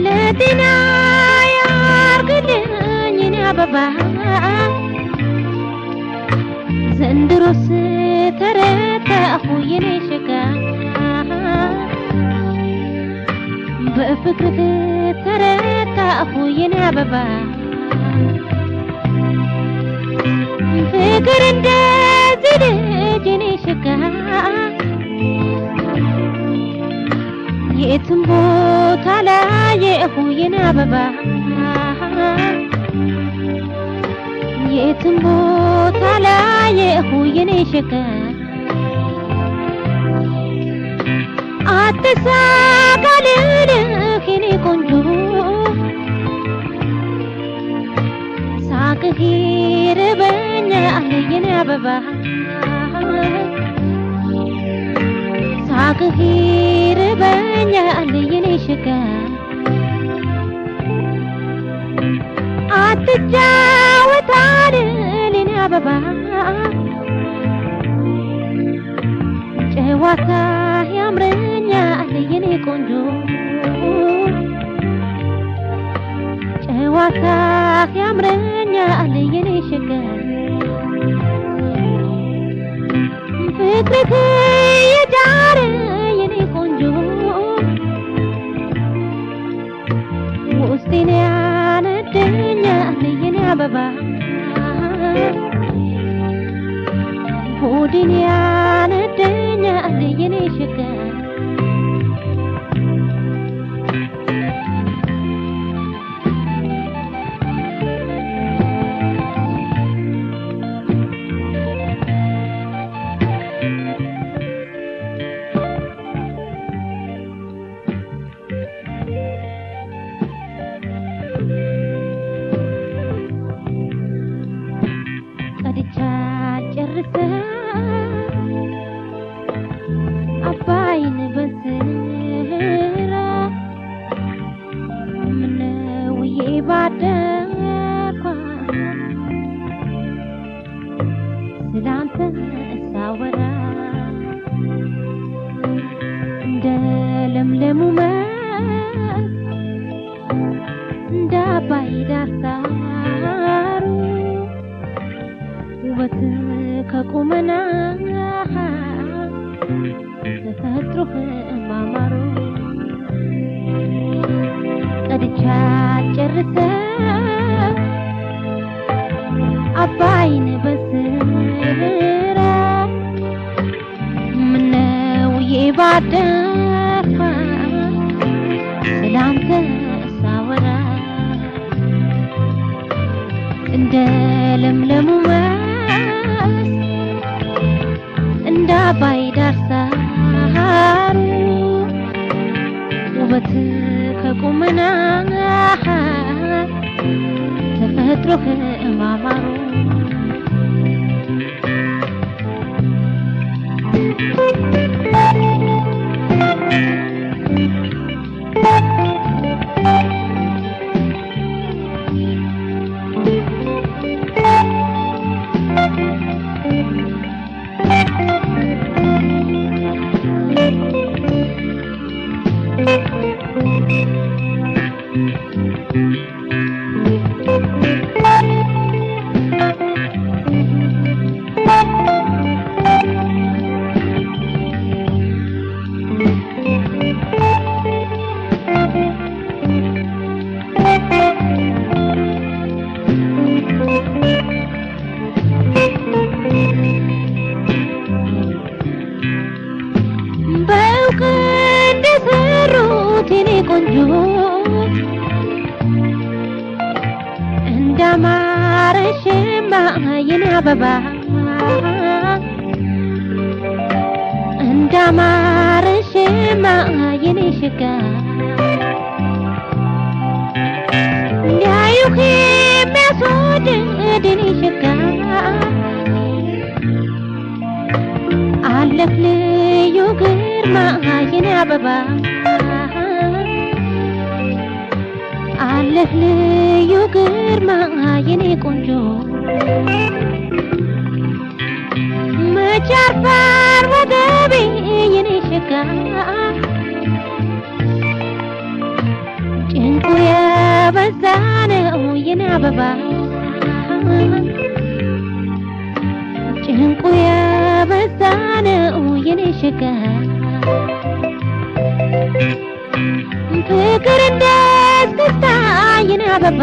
ለጤና ያርግልኝ እኔ አበባ ዘንድሮስ ተረታሁ የኔ ሸጋ በፍቅርህ ተረታሁ የኔ አበባ ፍቅር እንደዚህ ልጅ የኔ ሸጋ የትም ቦታ ላየሁ የኔ አበባ የትም ቦታ ላየሁ የኔ ሸጋ አትሳቃልልህ የኔ ቆንጆ ሳቅህ ይርበኛል የኔ አበባ ሳቅህ ይርበኛል የኔ ሸጋ አትጫወታልህ የኔ አበባ ጨዋታ ያምረኛል የኔ ቆንጆ ጨዋታ ያምረኛል የኔ ሸጋ ፍቅርህ የዳረ የኔ ቆንጆ ውስጤን ያነደኛል የኔ አበባ ሆዴን ያነደኛል የኔ ሸጋ አባይን በስራ ምነው ባደርኳ ስላንተ ሳወራ እንደ ለምለሙ መስክ እንደ አባይ ዳር ሳሩ ውበት ከቁመና ተፈጥሮህ ማማሩ ቀድቻ ጨርሰ አባይን በስራ ምነው ባደርኳ ስላንተ ሳወራ እንደ ለምለሙ እንደ አባይ ዳር ሳሩ ውበት ከቁመና ተፈጥሮህ ማማሩ አበባ እንዳማረሽማ የኔ ሸጋ እንዳዩህ የሚያስወድድ የኔ ሸጋ አለህ ልዩ ግርማ የኔ አበባ አለህ ልዩ ግርማ የኔ ቆንጆ መቻርፋር ወገቤ የኔ ሸጋ የበዛነው የኔ አበባ ጭንቁ የበዛነው የኔ ሸጋ ፍቅር እንደስታ የኔ አበባ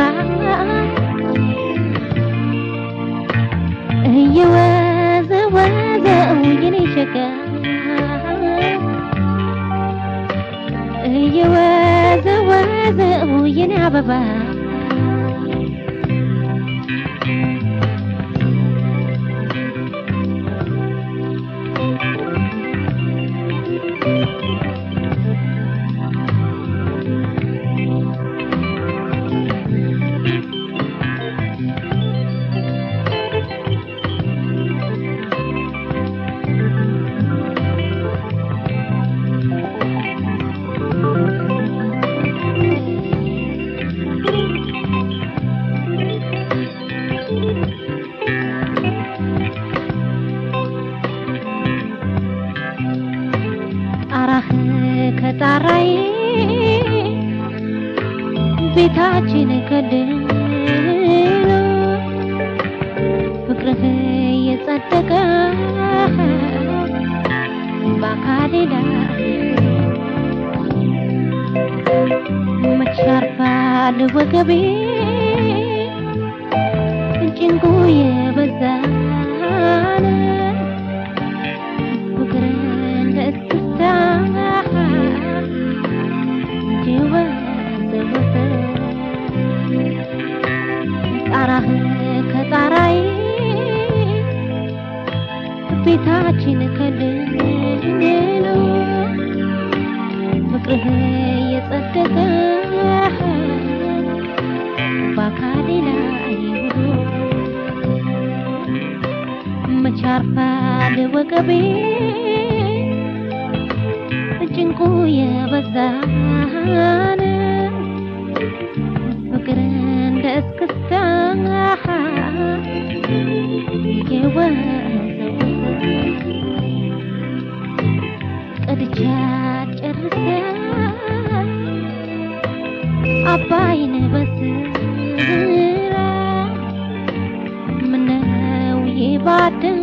እየወዘወዘው የኔ ሸጋ እየወዘወዘው የኔ አበባ ከጣራዬ ቤታችን ከልሎ ፍቅርህ የጸደቀ በአካሌ ላይ መች ያርፋል ወገቤ ጭንቁ የበዛን ፍቅርን ለእስክስታ ጣራህ ከጣራዬ ቤታችን ከልሎ ፍቅርህ የጸደቀ በአካሌ ላይ ውሎ መች ያርፋል ወገቤ ጭንቁ የበዛን ፍቅር እንደ እስክስታ ቀድቻ ጨርሰ አባይን በስራ ምነው የባድን